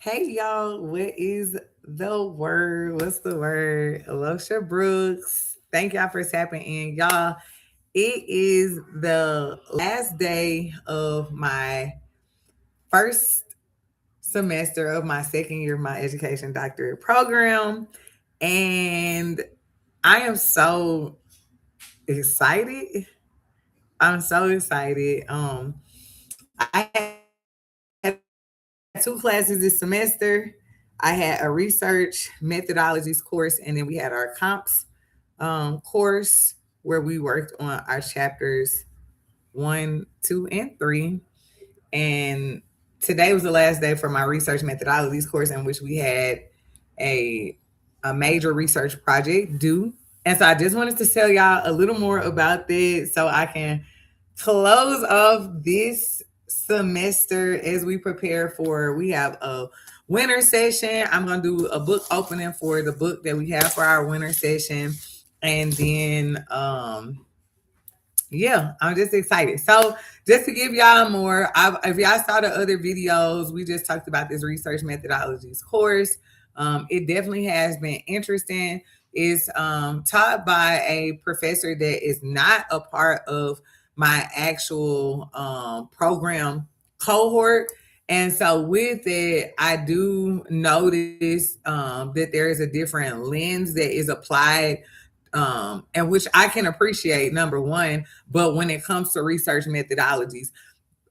Hey y'all, what is the word? What's the word? Alosha Brooks. Thank y'all for tapping in. Y'all, it is the last day of my first semester of my second year of my education doctorate program. And I am so excited. I'm so excited. I had two classes this semester. I had a research methodologies course, and then we had our comps course where we worked on our chapters 1, 2, and 3. And today was the last day for my research methodologies course, in which we had a a major research project due. And so I just wanted to tell y'all a little more about that so I can close off this semester as we prepare for we have a winter session. I'm going to do a book opening for the book that we have for our winter session. And then yeah, I'm just excited. So, just to give y'all more, if y'all saw the other videos, we just talked about this research methodologies course. It definitely has been interesting. It's taught by a professor that is not a part of my actual program cohort. And so, with it, I do notice that there is a different lens that is applied, and which I can appreciate, number one. But when it comes to research methodologies,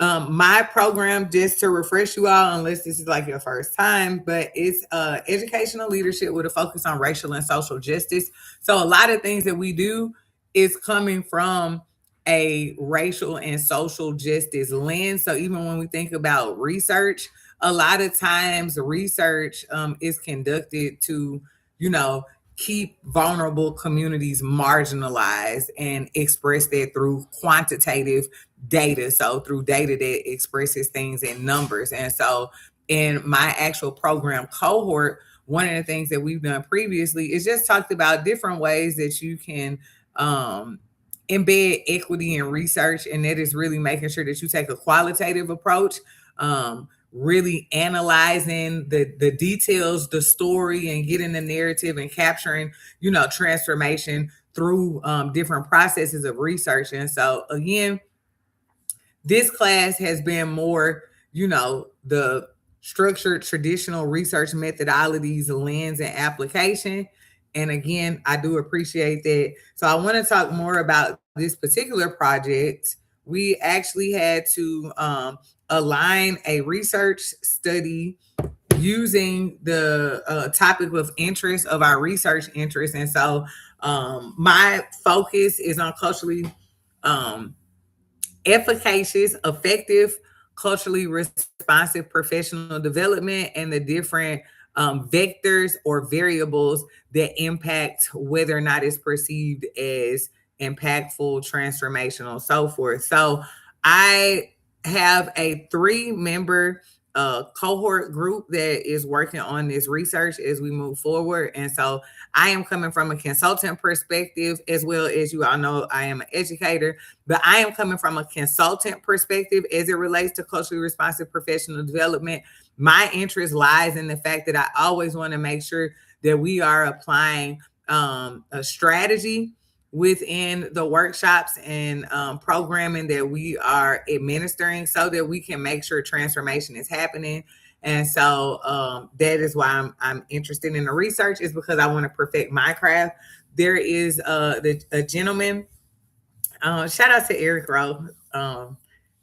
my program, just to refresh you all, unless this is like your first time, but it's educational leadership with a focus on racial and social justice. So a lot of things that we do is coming from a racial and social justice lens. So even when we think about research, a lot of times research is conducted to, you know, keep vulnerable communities marginalized and express that through quantitative data. So through data that expresses things in numbers. And so in my actual program cohort, one of the things that we've done previously is just talked about different ways that you can embed equity in research. And that is really making sure that you take a qualitative approach, really analyzing the details, the story, and getting the narrative and capturing, you know, transformation through different processes of research. And so again, this class has been more, you know, the structured traditional research methodologies, lens, and application. And again, I do appreciate that. So I want to talk more about this particular project. We actually had to align a research study using the topic of interest of our research interest. And so my focus is on culturally um, efficacious, effective, culturally responsive professional development and the different vectors or variables that impact whether or not it's perceived as impactful, transformational, so forth. So I have a 3 member cohort group that is working on this research as we move forward. And so I am coming from a consultant perspective, as well as you all know, I am an educator, but I am coming from a consultant perspective as it relates to culturally responsive professional development. My interest lies in the fact that I always want to make sure that we are applying a strategy within the workshops and programming that we are administering so that we can make sure transformation is happening. And so that is why I'm interested in the research, is because I want to perfect my craft. There is a gentleman, shout out to Eric Rowe,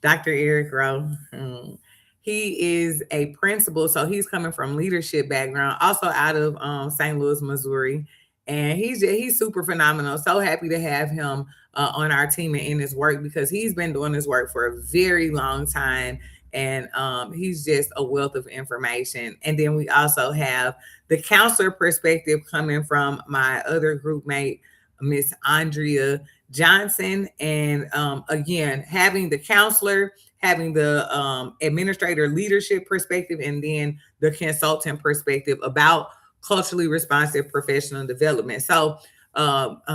Dr. Eric Rowe. He is a principal, so he's coming from leadership background, also out of St. Louis, Missouri, and he's super phenomenal. So happy to have him on our team and in his work, because he's been doing this work for a very long time, and he's just a wealth of information. And then we also have the counselor perspective coming from my other group mate, Miss Andrea Johnson. And again, having the counselor, having the administrator leadership perspective, and then the consultant perspective about culturally responsive professional development. So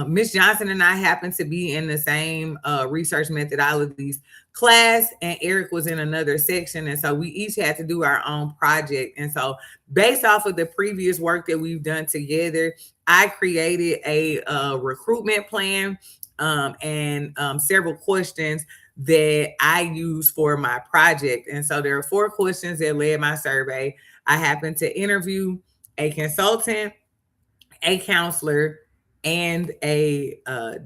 Miss Johnson and I happened to be in the same research methodologies class, and Eric was in another section. And so we each had to do our own project. And so, based off of the previous work that we've done together, I created a recruitment plan and several questions that I use for my project. And so there are 4 questions that led my survey. I happened to interview a consultant, a counselor, and a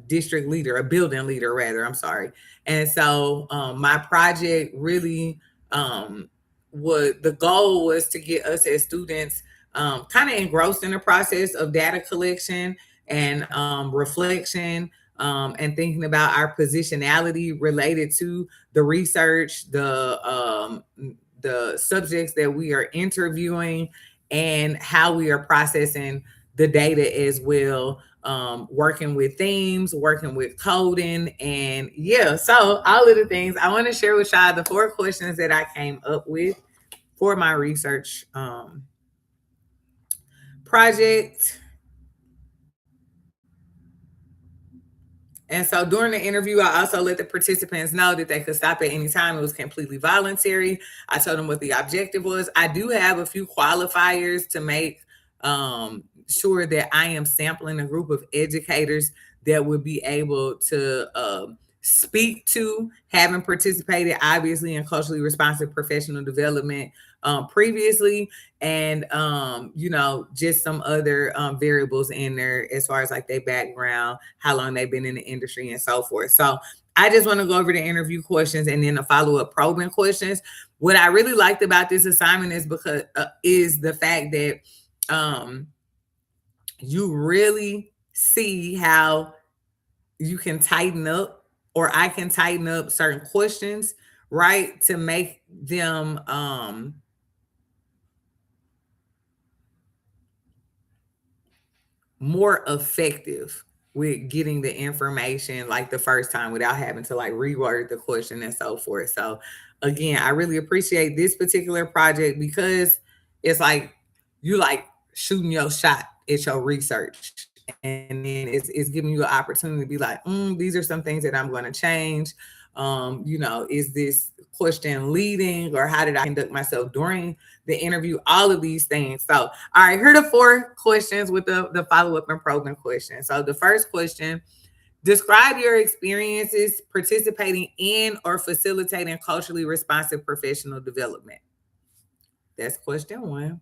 district leader, a building leader, rather. I'm sorry. And so my project really the goal was to get us as students kind of engrossed in the process of data collection and reflection, and thinking about our positionality related to the research, the subjects that we are interviewing, and how we are processing the data as well, working with themes, working with coding. And yeah, so all of the things I want to share with y'all, the 4 questions that I came up with for my research project. And so during the interview, I also let the participants know that they could stop at any time. It was completely voluntary. I told them what the objective was. I do have a few qualifiers to make sure that I am sampling a group of educators that would be able to speak to having participated, obviously, in culturally responsive professional development previously, and just some other variables in there as far as like their background, how long they've been in the industry, and so forth. So I just want to go over the interview questions and then the follow-up probing questions. What I really liked about this assignment is the fact that you really see how you can tighten up, or I can tighten up certain questions, right, to make them more effective with getting the information like the first time without having to like reword the question and so forth. So again, I really appreciate this particular project because it's like you like shooting your shot at your research, and then it's giving you an opportunity to be like, these are some things that I'm going to change. Is this question leading, or how did I conduct myself during the interview? All of these things. So, all right, here are the 4 questions with the follow-up and probing question. So the first question: describe your experiences participating in or facilitating culturally responsive professional development. That's question 1.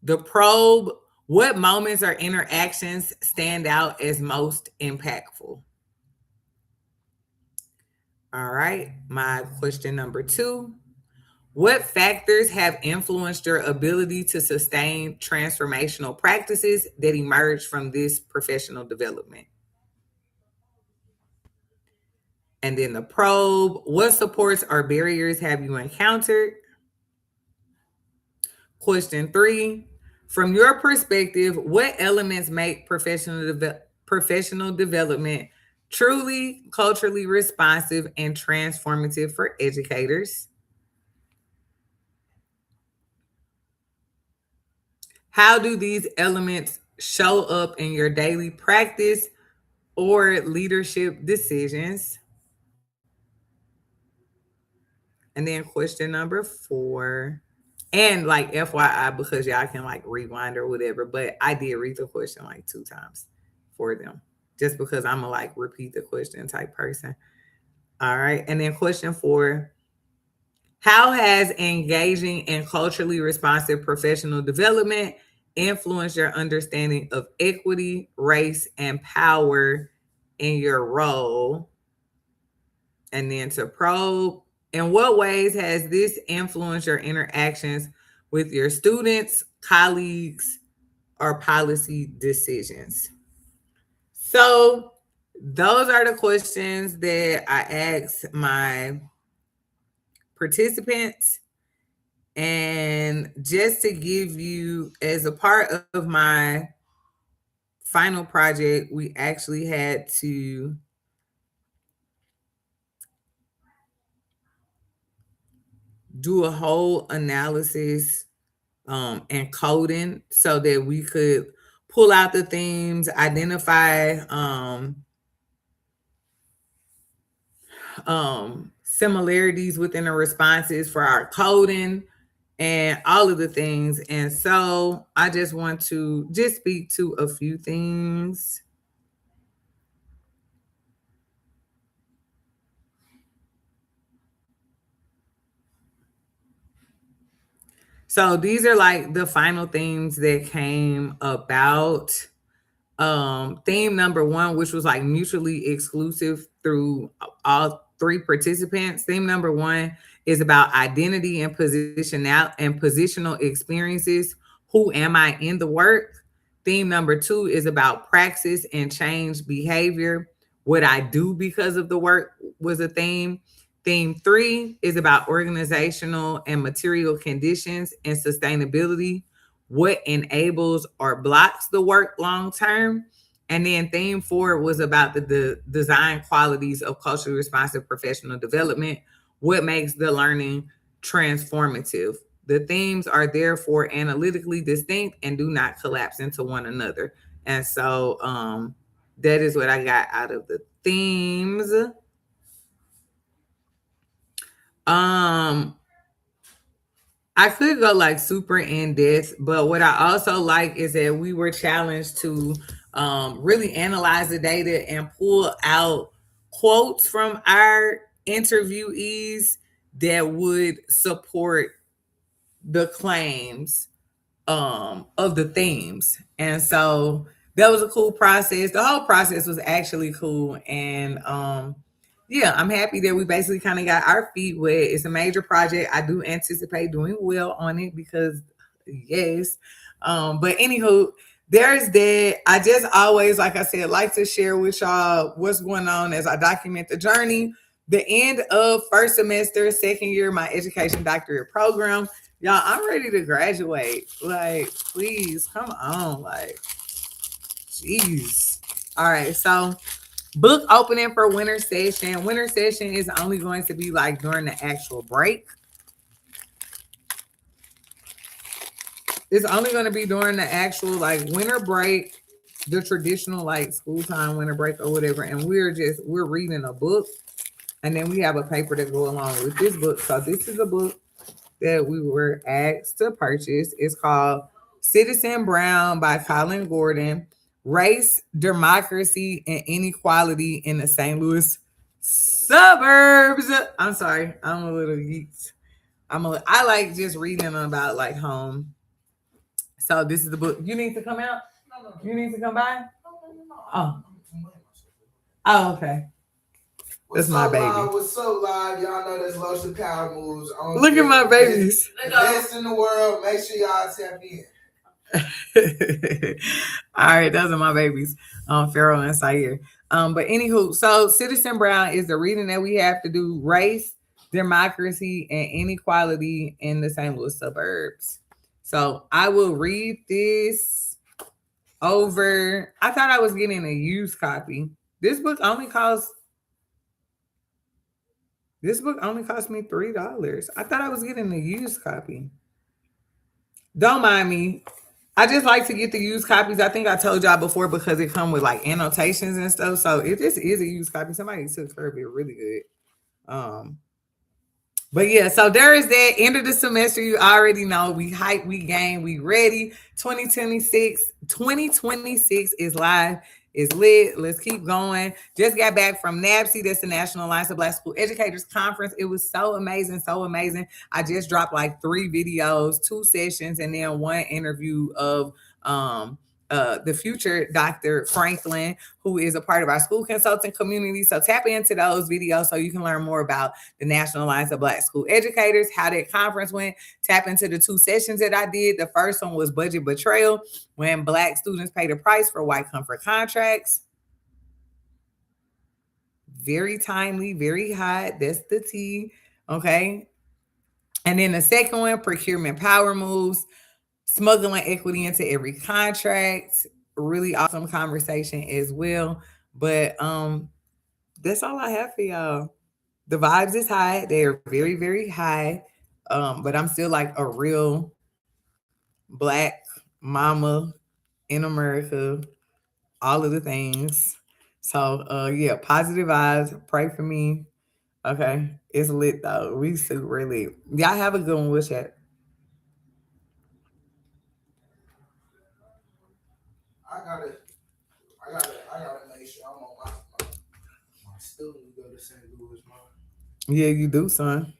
The probe: what moments or interactions stand out as most impactful? All right, my question number 2: what factors have influenced your ability to sustain transformational practices that emerge from this professional development? And then the probe: what supports or barriers have you encountered? Question 3: from your perspective, what elements make professional development truly culturally responsive and transformative for educators? How do these elements show up in your daily practice or leadership decisions? And then question number 4, and like FYI, because y'all can like rewind or whatever, but I did read the question like 2 times for them, just because I'm a like repeat the question type person. All right. And then question 4: how has engaging in culturally responsive professional development influenced your understanding of equity, race, and power in your role? And then to probe: in what ways has this influenced your interactions with your students, colleagues, or policy decisions? So those are the questions that I asked my participants. And just to give you, as a part of my final project, we actually had to do a whole analysis and coding so that we could pull out the themes, identify similarities within the responses for our coding and all of the things. And so I just want to just speak to a few things. So these are like the final themes that came about. Theme number one, which was like mutually exclusive through all three participants. Theme number one is about identity and positional experiences. Who am I in the work? Theme number two is about praxis and change behavior. What I do because of the work was a theme. Theme three is about organizational and material conditions and sustainability. What enables or blocks the work long term. And then theme four was about the design qualities of culturally responsive professional development. What makes the learning transformative? The themes are therefore analytically distinct and do not collapse into one another. And so that is what I got out of the themes. I could go like super in depth, but what I also like is that we were challenged to really analyze the data and pull out quotes from our interviewees that would support the claims of the themes. And so that was a cool process. The whole process was actually cool. And yeah, I'm happy that we basically kind of got our feet wet. It's a major project. I do anticipate doing well on it because yes. But anywho, there's that. I just always, like I said, like to share with y'all what's going on as I document the journey. The end of first semester, second year, my education doctorate program. Y'all, I'm ready to graduate. Like, please, come on. Like, jeez. All right, so book opening for winter session. Winter session is only going to be like during the actual break. It's only going to be during the actual like winter break, the traditional like school time winter break or whatever. And we're reading a book, and then we have a paper to go along with this book. So this is a book that we were asked to purchase. It's called Citizen Brown by Colin Gordon. Race, Democracy, and Inequality in the St. Louis Suburbs. I'm sorry, I'm a little geeked. I like just reading about like home. So this is the book. You need to come out? You need to come by? Oh. Oh, okay. That's my baby. What's so live? Y'all know that's Lotion Power Moves. Look at my babies. The best in the world. Make sure y'all tap in. All right, those are my babies, Pharaoh and Sayer. But anywho, so Citizen Brown is the reading that we have to do: race, democracy, and inequality in the St. Louis suburbs. So I will read this over. I thought I was getting a used copy. This book only cost me $3. I thought I was getting a used copy. Don't mind me. I just like to get the used copies. I think I told y'all before because it come with like annotations and stuff. So if this is a used copy, somebody took care of it really good. But yeah, so there is that end of the semester. You already know we hype, we game, we ready. 2026 is live. It's lit. Let's keep going. Just got back from NABC. That's the National Alliance of Black School Educators Conference. It was so amazing, so amazing. I just dropped like 3 videos, 2 sessions, and then 1 interview of the future Dr. Franklin, who is a part of our school consulting community. So tap into those videos so you can learn more about the National Alliance of Black School Educators, how that conference went. Tap into the 2 sessions that I did. The first one was Budget Betrayal, when Black students pay the price for white comfort contracts. Very timely, very hot. That's the tea. Okay. And then the second one, Procurement Power Moves, smuggling equity into every contract. Really awesome conversation as well. But that's all I have for y'all. The vibes is high. They're very, very high. But I'm still like a real black mama in America, all of the things. So yeah, positive vibes. Pray for me. Okay. It's lit though. We super lit. Y'all have a good one. We'll chat. I gotta, I gotta make sure I'm on my student to go to St. Louis, man. Yeah, you do, son.